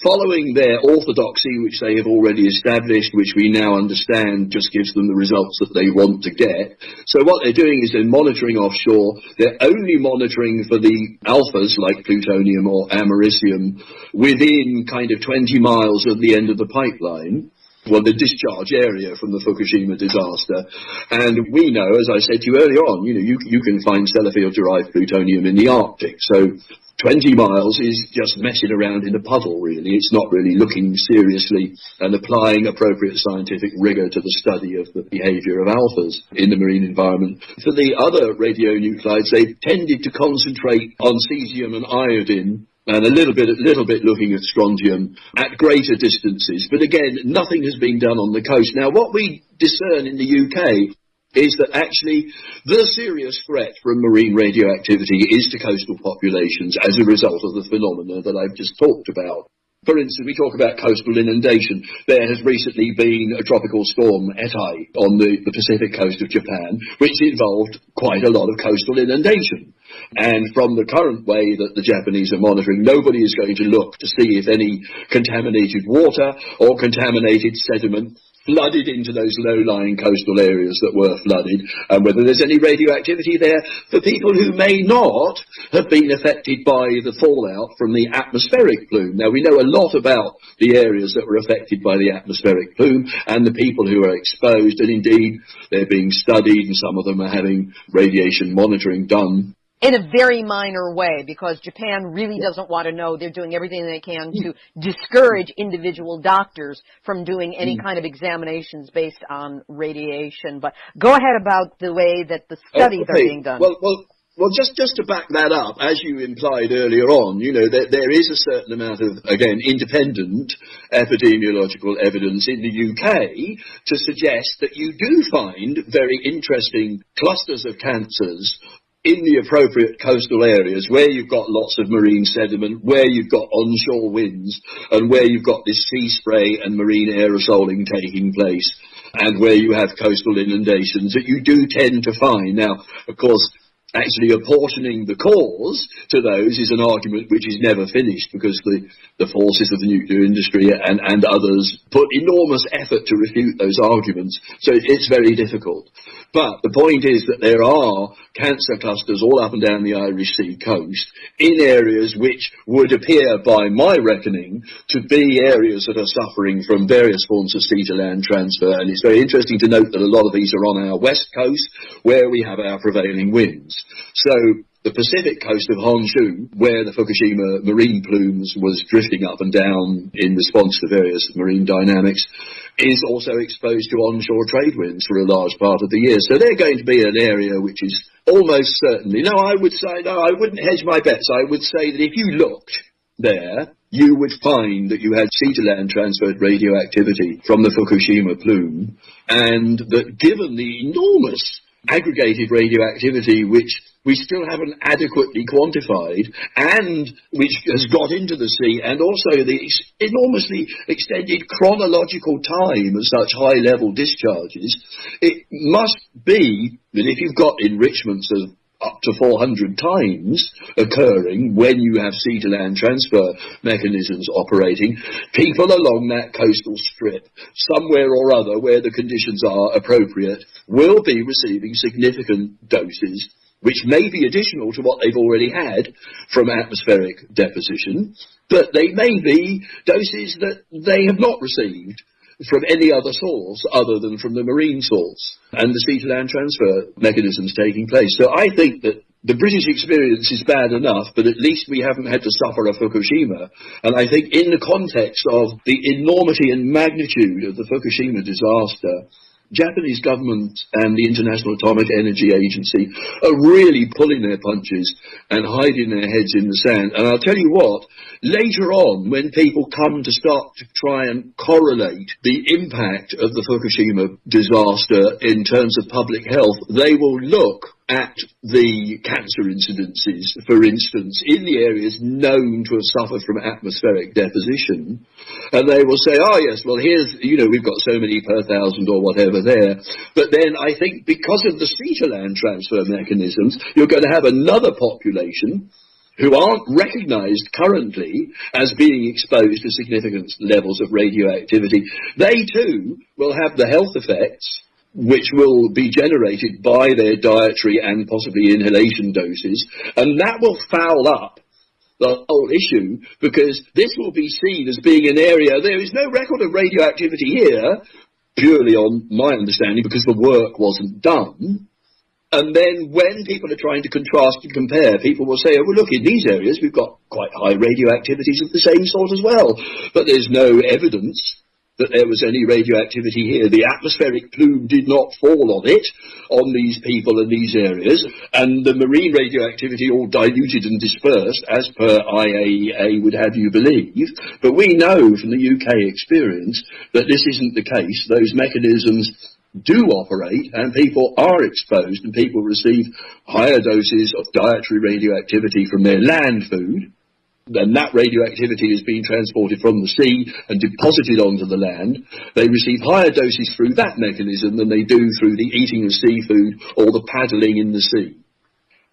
following their orthodoxy, which they have already established, which we now understand just gives them the results that they want to get. So what they're doing is they're monitoring offshore. They're only monitoring for the alphas, like plutonium or americium, within kind of 20 miles of the end of the pipeline. Well, the discharge area from the Fukushima disaster. And we know, as I said to you earlier on, you can find Sellafield-derived plutonium in the Arctic. So 20 miles is just messing around in a puddle, really. It's not really looking seriously and applying appropriate scientific rigor to the study of the behavior of alphas in the marine environment. For the other radionuclides, they tended to concentrate on cesium and iodine, and a little bit looking at strontium at greater distances. But again, nothing has been done on the coast. Now, what we discern in the UK is that actually the serious threat from marine radioactivity is to coastal populations as a result of the phenomena that I've just talked about. For instance, we talk about coastal inundation. There has recently been a tropical storm, Etai, on the Pacific coast of Japan, which involved quite a lot of coastal inundation. And from the current way that the Japanese are monitoring, nobody is going to look to see if any contaminated water or contaminated sediment flooded into those low-lying coastal areas that were flooded, and whether there's any radioactivity there for people who may not have been affected by the fallout from the atmospheric plume. Now, we know a lot about the areas that were affected by the atmospheric plume and the people who are exposed, and indeed they're being studied, and some of them are having radiation monitoring done. In a very minor way, because Japan really doesn't want to know. They're doing everything they can to discourage individual doctors from doing any kind of examinations based on radiation. But go ahead about the way that the studies are being done. Well, just to back that up, as you implied earlier on, there is a certain amount of, again, independent epidemiological evidence in the UK to suggest that you do find very interesting clusters of cancers in the appropriate coastal areas where you've got lots of marine sediment, where you've got onshore winds, and where you've got this sea spray and marine aerosoling taking place, and where you have coastal inundations, that you do tend to find. Now, of course, actually apportioning the cause to those is an argument which is never finished, because the forces of the nuclear industry and others put enormous effort to refute those arguments. So it's very difficult. But the point is that there are cancer clusters all up and down the Irish Sea coast in areas which would appear, by my reckoning, to be areas that are suffering from various forms of sea-to-land transfer. And it's very interesting to note that a lot of these are on our west coast, where we have our prevailing winds. So the Pacific coast of Honshu, where the Fukushima marine plumes was drifting up and down in response to various marine dynamics, is also exposed to onshore trade winds for a large part of the year. So they're going to be an area which is almost certainly, I wouldn't hedge my bets. I would say that if you looked there, you would find that you had sea-to-land transferred radioactivity from the Fukushima plume, and that given the enormous aggregated radioactivity which we still haven't adequately quantified, and which has got into the sea, and also the enormously extended chronological time of such high-level discharges, it must be that if you've got enrichments of up to 400 times occurring when you have sea-to-land transfer mechanisms operating, people along that coastal strip, somewhere or other where the conditions are appropriate, will be receiving significant doses which may be additional to what they've already had from atmospheric deposition, but they may be doses that they have not received from any other source other than from the marine source and the sea-to-land transfer mechanisms taking place. So I think that the British experience is bad enough, but at least we haven't had to suffer a Fukushima. And I think in the context of the enormity and magnitude of the Fukushima disaster, Japanese government and the International Atomic Energy Agency are really pulling their punches and hiding their heads in the sand. And I'll tell you what, later on, when people come to start to try and correlate the impact of the Fukushima disaster in terms of public health, they will look at the cancer incidences, for instance, in the areas known to have suffered from atmospheric deposition, and they will say, oh yes, well here's, we've got so many per thousand or whatever there, but then I think because of the sea-to-land transfer mechanisms, you're going to have another population who aren't recognised currently as being exposed to significant levels of radioactivity. They too will have the health effects which will be generated by their dietary and possibly inhalation doses, and that will foul up the whole issue, because this will be seen as being an area, there is no record of radioactivity here, purely on my understanding, because the work wasn't done. And then when people are trying to contrast and compare, people will say, oh, well, look, in these areas we've got quite high radioactivities of the same sort as well, but there's no evidence that there was any radioactivity here. The atmospheric plume did not fall on it, on these people and these areas, and the marine radioactivity all diluted and dispersed, as per IAEA would have you believe. But we know from the UK experience that this isn't the case. Those mechanisms do operate, and people are exposed, and people receive higher doses of dietary radioactivity from their land food. And that radioactivity is being transported from the sea and deposited onto the land. They receive higher doses through that mechanism than they do through the eating of seafood or the paddling in the sea.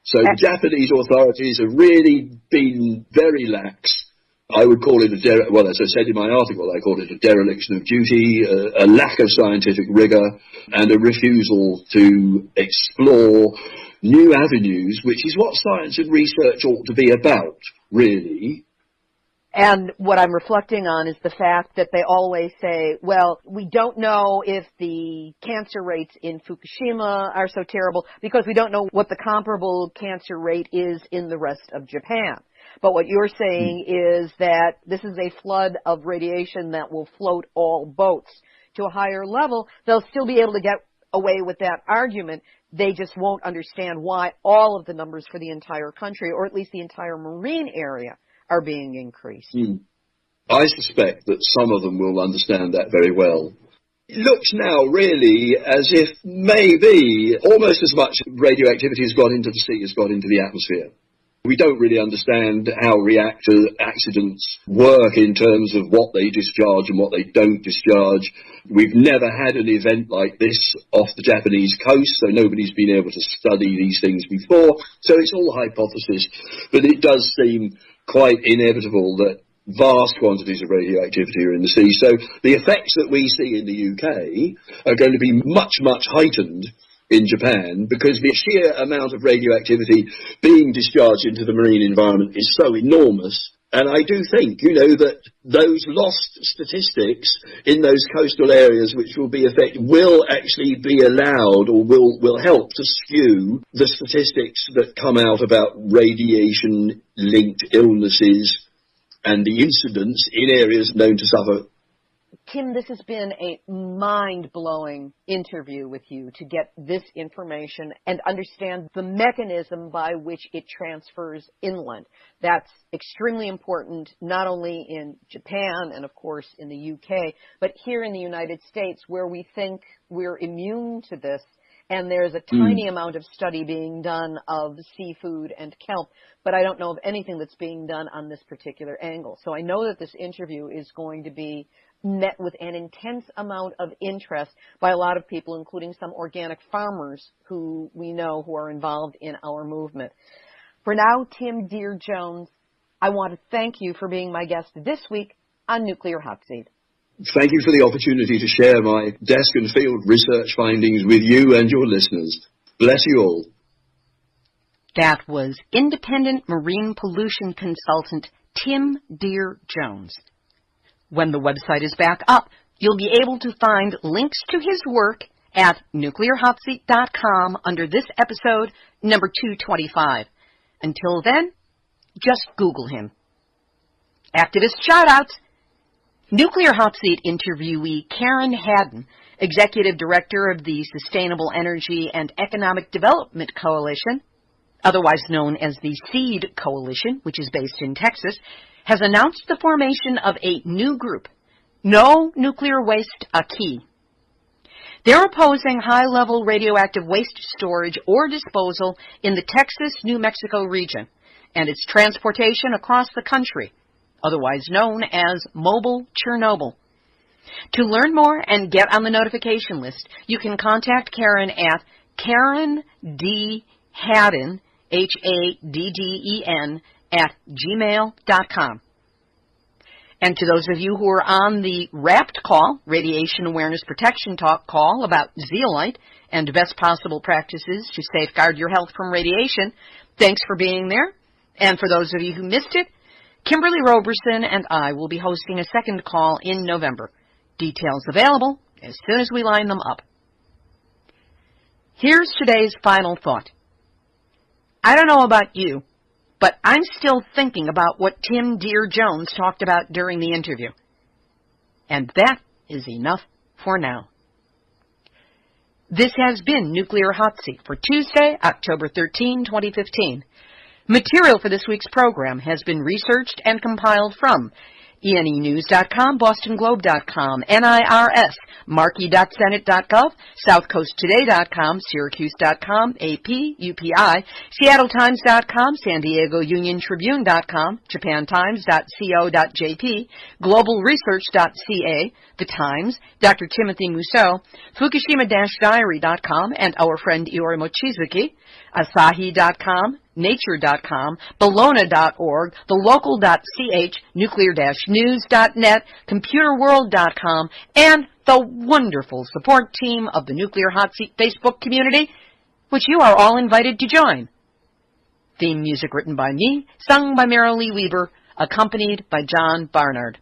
So the Japanese authorities have really been very lax. I would call it as I said in my article, I call it a dereliction of duty, a lack of scientific rigour, and a refusal to explore new avenues, which is what science and research ought to be about, really. And what I'm reflecting on is the fact that they always say, well, we don't know if the cancer rates in Fukushima are so terrible because we don't know what the comparable cancer rate is in the rest of Japan. But what you're saying is that this is a flood of radiation that will float all boats to a higher level. They'll still be able to get away with that argument. They just won't understand why all of the numbers for the entire country, or at least the entire marine area, are being increased. I suspect that some of them will understand that very well. It looks now really as if maybe almost as much radioactivity has gone into the sea as gone into the atmosphere. We don't really understand how reactor accidents work in terms of what they discharge and what they don't discharge. We've never had an event like this off the Japanese coast, so nobody's been able to study these things before. So it's all hypothesis, but it does seem quite inevitable that vast quantities of radioactivity are in the sea. So the effects that we see in the UK are going to be much, much heightened in Japan, because the sheer amount of radioactivity being discharged into the marine environment is so enormous. And I do think, that those lost statistics in those coastal areas which will be affected will actually be allowed, or will help to skew the statistics that come out about radiation-linked illnesses and the incidence in areas known to suffer. Tim, this has been a mind-blowing interview with you to get this information and understand the mechanism by which it transfers inland. That's extremely important, not only in Japan and, of course, in the UK, but here in the United States, where we think we're immune to this. And there's a tiny amount of study being done of seafood and kelp, but I don't know of anything that's being done on this particular angle. So I know that this interview is going to be met with an intense amount of interest by a lot of people, including some organic farmers who we know who are involved in our movement. For now, Tim Deere-Jones, I want to thank you for being my guest this week on Nuclear Hotseat. Thank you for the opportunity to share my desk and field research findings with you and your listeners. Bless you all. That was independent marine pollution consultant Tim Deere-Jones. When the website is back up, you'll be able to find links to his work at nuclearhotseat.com under this episode, number 225. Until then, just Google him. Activist shout-outs. Nuclear Hotseat interviewee Karen Haddon, Executive Director of the Sustainable Energy and Economic Development Coalition, otherwise known as the SEED Coalition, which is based in Texas, has announced the formation of a new group, No Nuclear Waste a Key. They're opposing high-level radioactive waste storage or disposal in the Texas-New Mexico region and its transportation across the country, otherwise known as Mobile Chernobyl. To learn more and get on the notification list, you can contact Karen at Karen D. Haddon, Hadden, @gmail.com. And to those of you who are on the RAPT call, Radiation Awareness Protection Talk call about zeolite and best possible practices to safeguard your health from radiation, thanks for being there. And for those of you who missed it, Kimberly Roberson and I will be hosting a second call in November. Details available as soon as we line them up. Here's today's final thought. I don't know about you, but I'm still thinking about what Tim Deere-Jones talked about during the interview. And that is enough for now. This has been Nuclear Hotseat for Tuesday, October 13, 2015. Material for this week's program has been researched and compiled from ENEnews.com, BostonGlobe.com, NIRS, Markey.Senate.gov, SouthCoastToday.com, Syracuse.com, AP, UPI, SeattleTimes.com, San Diego Union Tribune.com, JapanTimes.co.jp, GlobalResearch.ca, The Times, Dr. Timothy Musso, Fukushima-Diary.com, and our friend Iori Mochizuki, Asahi.com, Nature.com, Bologna.org, thelocal.ch, nuclear-news.net, computerworld.com, and the wonderful support team of the Nuclear Hotseat Facebook community, which you are all invited to join. Theme music written by me, sung by Marilee Weber, accompanied by John Barnard.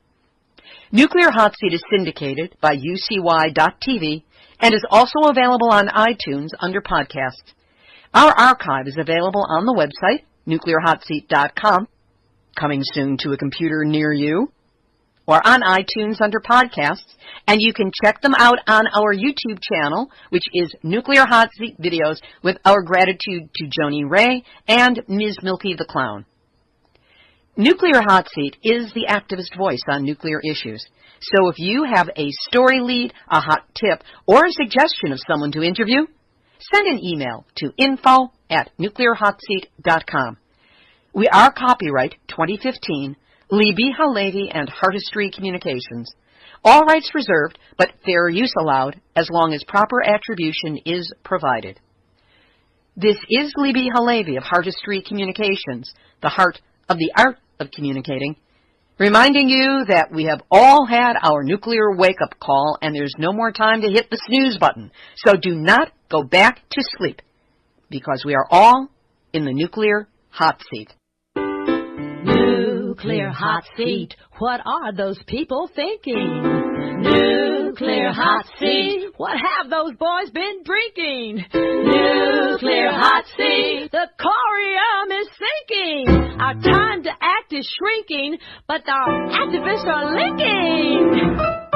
Nuclear Hotseat is syndicated by UCY.TV and is also available on iTunes under podcasts. Our archive is available on the website, nuclearhotseat.com, coming soon to a computer near you, or on iTunes under podcasts, and you can check them out on our YouTube channel, which is Nuclear Hotseat Videos, with our gratitude to Joni Ray and Ms. Milky the Clown. Nuclear Hotseat is the activist voice on nuclear issues. So if you have a story lead, a hot tip, or a suggestion of someone to interview, send an email to info@nuclearhotseat.com. We are copyright 2015, Libbe HaLevy and Artistry Communications. All rights reserved, but fair use allowed as long as proper attribution is provided. This is Libbe HaLevy of Artistry Communications, the heart of the art of communicating, reminding you that we have all had our nuclear wake-up call and there's no more time to hit the snooze button. So do not go back to sleep, because we are all in the nuclear hot seat. Nuclear hot seat, what are those people thinking? Nuclear hot seat, what have those boys been drinking? Nuclear hot seat, the corium is sinking. Our time to act is shrinking, but our activists are linking.